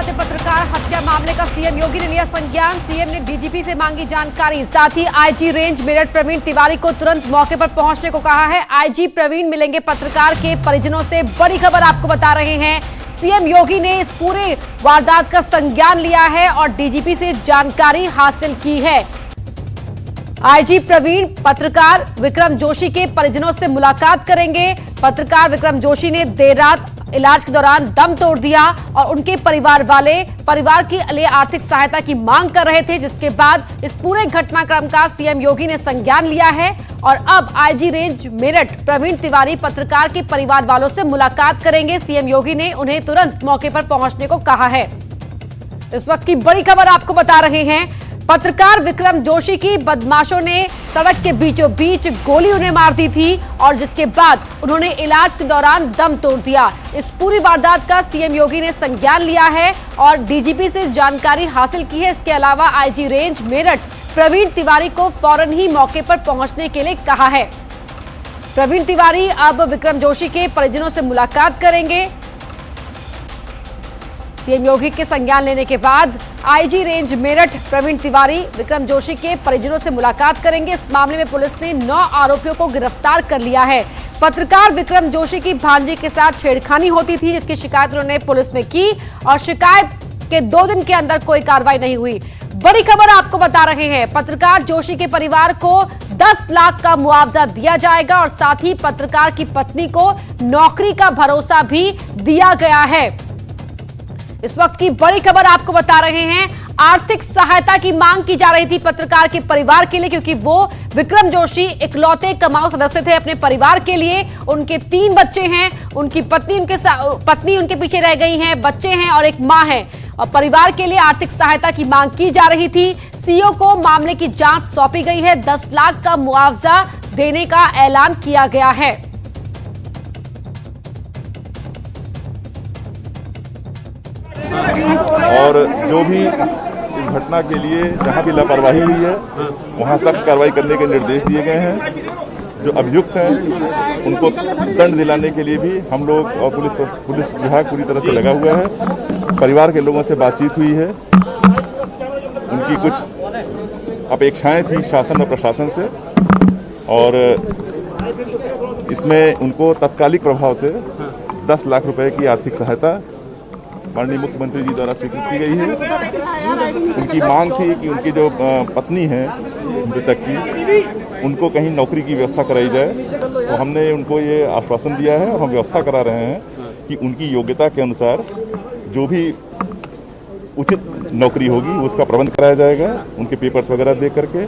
साथ ही पत्रकार हत्या मामले का सीएम योगी ने लिया संज्ञान। सीएम ने डीजीपी से मांगी जानकारी, साथ ही आईजी रेंज मेरठ प्रवीण तिवारी को तुरंत मौके पर पहुंचने को कहा है। आईजी प्रवीण मिलेंगे पत्रकार के परिजनों से, बड़ी खबर आपको बता रहे हैं। सीएम योगी ने इस पूरे वारदात का संज्ञान लिया है और डीजीपी से जानकारी हासिल की है। आईजी प्रवीण पत्रकार विक्रम जोशी के परिजनों से मुलाकात करेंगे। पत्रकार विक्रम जोशी ने देर रात इलाज के दौरान दम तोड़ दिया और उनके परिवार वाले परिवार के लिए आर्थिक सहायता की मांग कर रहे थे, जिसके बाद इस पूरे घटनाक्रम का सीएम योगी ने संज्ञान लिया है और अब आईजी रेंज मेरठ प्रवीण तिवारी पत्रकार के परिवार वालों से मुलाकात करेंगे। सीएम योगी ने उन्हें तुरंत मौके पर पहुंचने को कहा है। इस वक्त की बड़ी खबर आपको बता रहे हैं। पत्रकार विक्रम जोशी की बदमाशों ने सड़क के बीचों बीच गोली उन्हें मार दी थी और जिसके बाद उन्होंने इलाज के दौरान दम तोड़ दिया। इस पूरी वारदात का सीएम योगी ने संज्ञान लिया है और डीजीपी से जानकारी हासिल की है। इसके अलावा आईजी रेंज मेरठ प्रवीण तिवारी को फौरन ही मौके पर पहुंचने के लिए कहा है। प्रवीण तिवारी अब विक्रम जोशी के परिजनों से मुलाकात करेंगे। सीएम योगी के संज्ञान लेने के बाद आईजी रेंज मेरठ प्रवीण तिवारी विक्रम जोशी के परिजनों से मुलाकात करेंगे। इस मामले में पुलिस ने 9 आरोपियों को गिरफ्तार कर लिया है। पत्रकार विक्रम जोशी की भांजी के साथ छेड़खानी होती थी, जिसकी शिकायत उन्होंने पुलिस में की और शिकायत के 2 दिन के अंदर कोई कार्रवाई नहीं हुई। बड़ी खबर आपको बता रहे हैं, पत्रकार जोशी के परिवार को 10 लाख का मुआवजा दिया जाएगा और साथ ही पत्रकार की पत्नी को नौकरी का भरोसा भी दिया गया है। इस वक्त की बड़ी खबर आपको बता रहे हैं, आर्थिक सहायता की मांग की जा रही थी पत्रकार के परिवार के लिए, क्योंकि वो विक्रम जोशी इकलौते कमाऊ सदस्य थे अपने परिवार के लिए। उनके 3 बच्चे हैं, उनकी पत्नी उनके पीछे रह गई हैं, बच्चे हैं और एक मां है और परिवार के लिए आर्थिक सहायता की मांग की जा रही थी। सीओ को मामले की जांच सौंपी गई है। 10 लाख का मुआवजा देने का ऐलान किया गया है। और जो भी इस घटना के लिए जहां भी लापरवाही हुई है वहां सख्त कार्रवाई करने के निर्देश दिए गए हैं। जो अभियुक्त हैं उनको दंड दिलाने के लिए भी हम लोग और पुलिस विभाग पूरी तरह से लगा हुआ है। परिवार के लोगों से बातचीत हुई है, उनकी कुछ अपेक्षाएं थी शासन और प्रशासन से और इसमें उनको तत्कालिक प्रभाव से 10 लाख रुपए की आर्थिक सहायता माननीय मुख्यमंत्री जी द्वारा स्वीकृत की गई है। उनकी मांग थी कि उनकी जो पत्नी है मृतक की, उनको कहीं नौकरी की व्यवस्था कराई जाए, तो हमने उनको ये आश्वासन दिया है और हम व्यवस्था करा रहे हैं कि उनकी योग्यता के अनुसार जो भी उचित नौकरी होगी उसका प्रबंध कराया जाएगा, उनके पेपर्स वगैरह दे करके।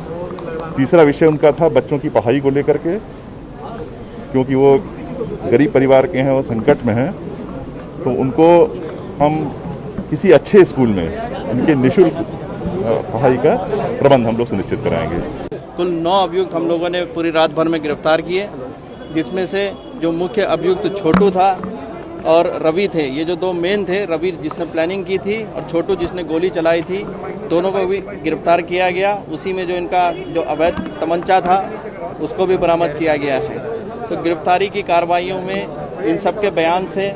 तीसरा विषय उनका था बच्चों की पढ़ाई को लेकर के, क्योंकि वो गरीब परिवार के हैं, वो संकट में हैं, तो उनको हम किसी अच्छे स्कूल में उनके निःशुल्क पढ़ाई का प्रबंध हम लोग सुनिश्चित कराएंगे। कुल 9 अभियुक्त हम लोगों ने पूरी रात भर में गिरफ्तार किए, जिसमें से जो मुख्य अभियुक्त छोटू था और रवि थे। ये जो 2 मेन थे, रवि जिसने प्लानिंग की थी और छोटू जिसने गोली चलाई थी, दोनों को भी गिरफ्तार किया गया। उसी में जो इनका जो अवैध तमंचा था उसको भी बरामद किया गया है। तो गिरफ्तारी की कार्रवाइयों में इन सब के बयान से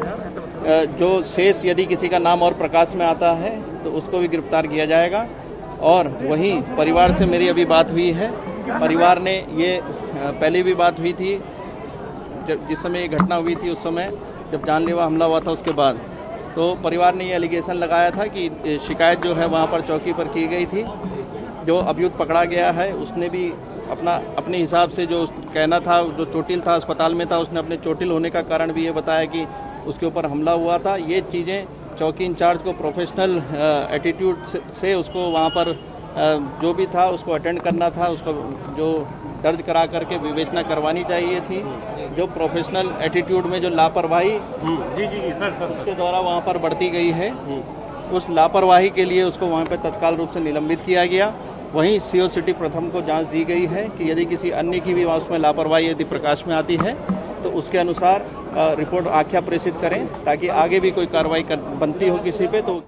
जो शेष यदि किसी का नाम और प्रकाश में आता है तो उसको भी गिरफ्तार किया जाएगा। और वहीं परिवार से मेरी अभी बात हुई है, परिवार ने ये पहले भी बात हुई थी जब जिस समय ये घटना हुई थी, उस समय जब जानलेवा हमला हुआ था उसके बाद, तो परिवार ने ये एलिगेशन लगाया था कि शिकायत जो है वहाँ पर चौकी पर की गई थी। जो अभियुक्त पकड़ा गया है उसने भी अपने हिसाब से जो कहना था, जो चोटिल था, अस्पताल में था, उसने अपने चोटिल होने का कारण भी ये बताया कि उसके ऊपर हमला हुआ था। ये चीज़ें चौकी इंचार्ज को प्रोफेशनल एटीट्यूड से उसको वहाँ पर जो भी था उसको अटेंड करना था, उसको जो दर्ज करा करके विवेचना करवानी चाहिए थी। जो प्रोफेशनल एटीट्यूड में जो लापरवाही उसके द्वारा वहाँ पर बढ़ती गई है, उस लापरवाही के लिए उसको वहाँ पर तत्काल रूप से निलंबित किया गया। वहीं सीओ सिटी प्रथम को जांच दी गई है कि यदि किसी अन्य की भी उसमें लापरवाही यदि प्रकाश में आती है तो उसके अनुसार रिपोर्ट आख्या प्रेषित करें, ताकि आगे भी कोई कार्रवाई बनती हो किसी पे तो